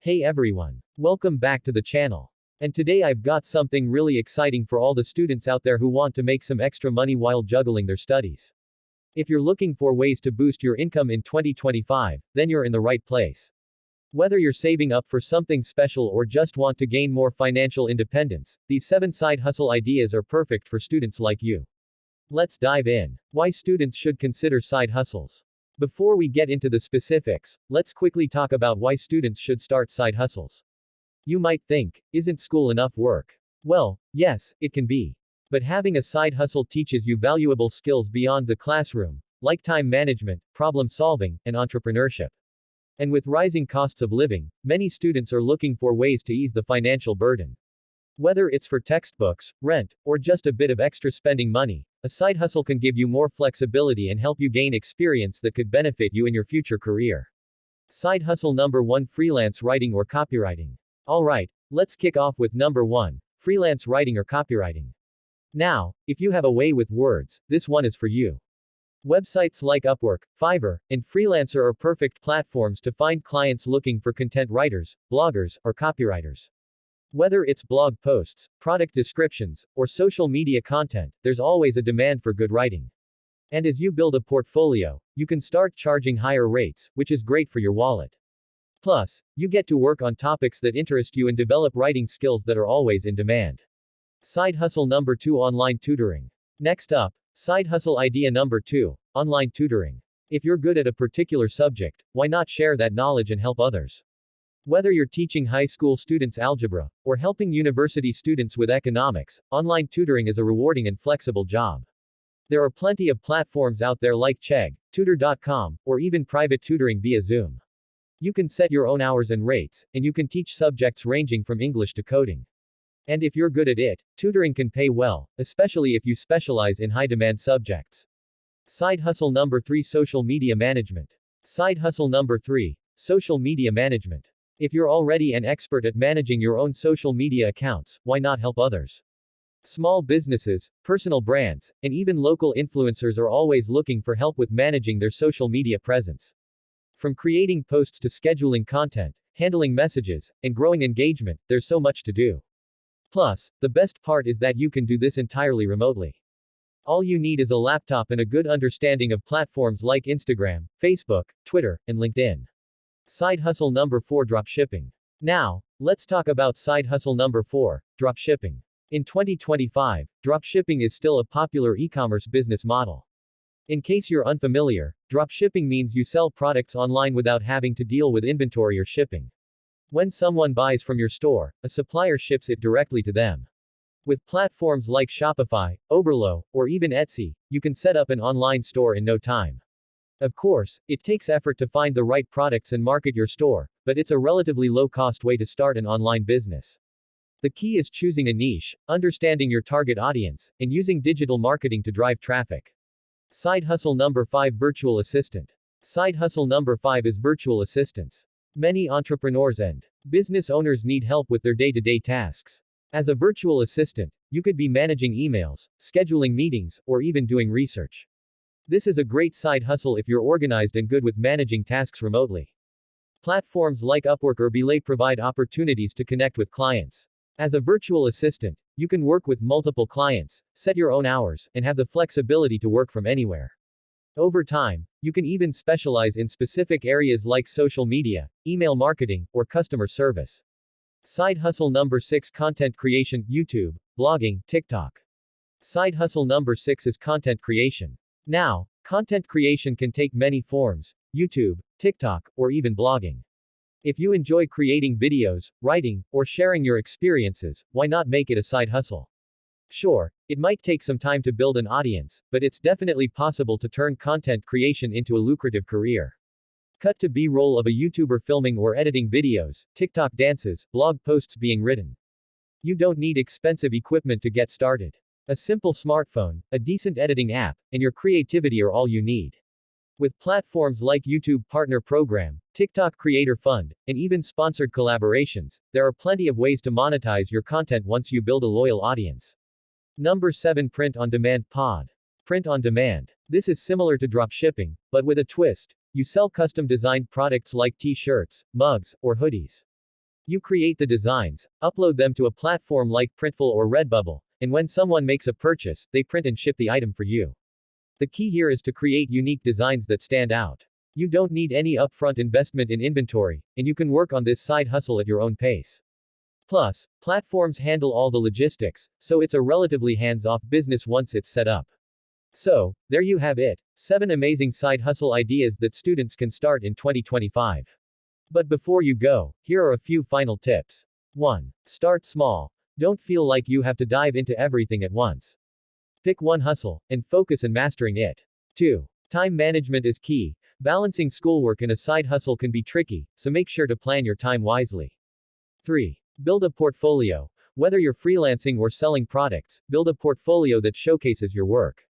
Hey everyone. Welcome back to the channel. And today I've got something really exciting for all the students out there who want to make some extra money while juggling their studies. If you're looking for ways to boost your income in 2025, then you're in the right place. Whether you're saving up for something special or just want to gain more financial independence, these 7 side hustle ideas are perfect for students like you. Let's dive in. Why students should consider side hustles. Before we get into the specifics, let's quickly talk about why students should start side hustles. You might think, isn't school enough work? Well, yes, it can be. But having a side hustle teaches you valuable skills beyond the classroom, like time management, problem solving, and entrepreneurship. And with rising costs of living, many students are looking for ways to ease the financial burden. Whether it's for textbooks, rent, or just a bit of extra spending money, a side hustle can give you more flexibility and help you gain experience that could benefit you in your future career. Side hustle number 1: freelance writing or copywriting. Alright, let's kick off with number 1: freelance writing or copywriting. Now, if you have a way with words, this one is for you. Websites like Upwork, Fiverr, and Freelancer are perfect platforms to find clients looking for content writers, bloggers, or copywriters. Whether it's blog posts, product descriptions, or social media content, there's always a demand for good writing. And as you build a portfolio, you can start charging higher rates, which is great for your wallet. Plus, you get to work on topics that interest you and develop writing skills that are always in demand. Side hustle number 2: online tutoring. Next up, side hustle idea number 2: online tutoring. If you're good at a particular subject, why not share that knowledge and help others? Whether you're teaching high school students algebra, or helping university students with economics, online tutoring is a rewarding and flexible job. There are plenty of platforms out there like Chegg, Tutor.com, or even private tutoring via Zoom. You can set your own hours and rates, and you can teach subjects ranging from English to coding. And if you're good at it, tutoring can pay well, especially if you specialize in high-demand subjects. Side hustle number 3: social media management. Side hustle number 3: social media management. If you're already an expert at managing your own social media accounts, why not help others? Small businesses, personal brands, and even local influencers are always looking for help with managing their social media presence. From creating posts to scheduling content, handling messages, and growing engagement, there's so much to do. Plus, the best part is that you can do this entirely remotely. All you need is a laptop and a good understanding of platforms like Instagram, Facebook, Twitter, and LinkedIn. Side hustle number 4: dropshipping. Now, let's talk about side hustle number 4, dropshipping. In 2025, dropshipping is still a popular e-commerce business model. In case you're unfamiliar, dropshipping means you sell products online without having to deal with inventory or shipping. When someone buys from your store, a supplier ships it directly to them. With platforms like Shopify, Oberlo, or even Etsy, you can set up an online store in no time. Of course, it takes effort to find the right products and market your store, but it's a relatively low-cost way to start an online business. The key is choosing a niche, understanding your target audience, and using digital marketing to drive traffic. Side hustle number 5: virtual assistant. Side hustle number 5 is virtual assistants. Many entrepreneurs and business owners need help with their day-to-day tasks. As a virtual assistant, you could be managing emails, scheduling meetings, or even doing research. This is a great side hustle if you're organized and good with managing tasks remotely. Platforms like Upwork or Belay provide opportunities to connect with clients. As a virtual assistant, you can work with multiple clients, set your own hours, and have the flexibility to work from anywhere. Over time, you can even specialize in specific areas like social media, email marketing, or customer service. Side hustle number 6: content creation, YouTube, blogging, TikTok. Side hustle number 6 is content creation. Now, content creation can take many forms: YouTube, TikTok, or even blogging. If you enjoy creating videos, writing, or sharing your experiences, why not make it a side hustle? Sure, it might take some time to build an audience, but it's definitely possible to turn content creation into a lucrative career. Cut to B-roll of a YouTuber filming or editing videos, TikTok dances, blog posts being written. You don't need expensive equipment to get started. A simple smartphone, a decent editing app, and your creativity are all you need. With platforms like YouTube Partner Program, TikTok Creator Fund, and even sponsored collaborations, there are plenty of ways to monetize your content once you build a loyal audience. Number 7: print on demand pod. Print on demand. This is similar to dropshipping, but with a twist. You sell custom designed products like t-shirts, mugs, or hoodies. You create the designs, upload them to a platform like Printful or Redbubble, and when someone makes a purchase, they print and ship the item for you. The key here is to create unique designs that stand out. You don't need any upfront investment in inventory, and you can work on this side hustle at your own pace. Plus, platforms handle all the logistics, so it's a relatively hands-off business once it's set up. So, there you have it, 7 amazing side hustle ideas that students can start in 2025. But before you go, here are a few final tips. 1. Start small. Don't feel like you have to dive into everything at once. Pick one hustle, and focus on mastering it. 2. Time management is key. Balancing schoolwork and a side hustle can be tricky, so make sure to plan your time wisely. 3. Build a portfolio. Whether you're freelancing or selling products, build a portfolio that showcases your work.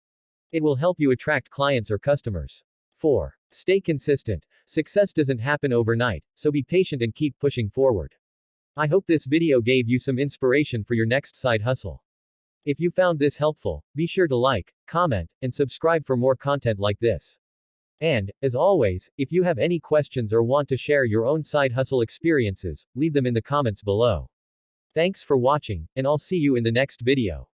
It will help you attract clients or customers. 4. Stay consistent. Success doesn't happen overnight, so be patient and keep pushing forward. I hope this video gave you some inspiration for your next side hustle. If you found this helpful, be sure to like, comment, and subscribe for more content like this. And, as always, if you have any questions or want to share your own side hustle experiences, leave them in the comments below. Thanks for watching, and I'll see you in the next video.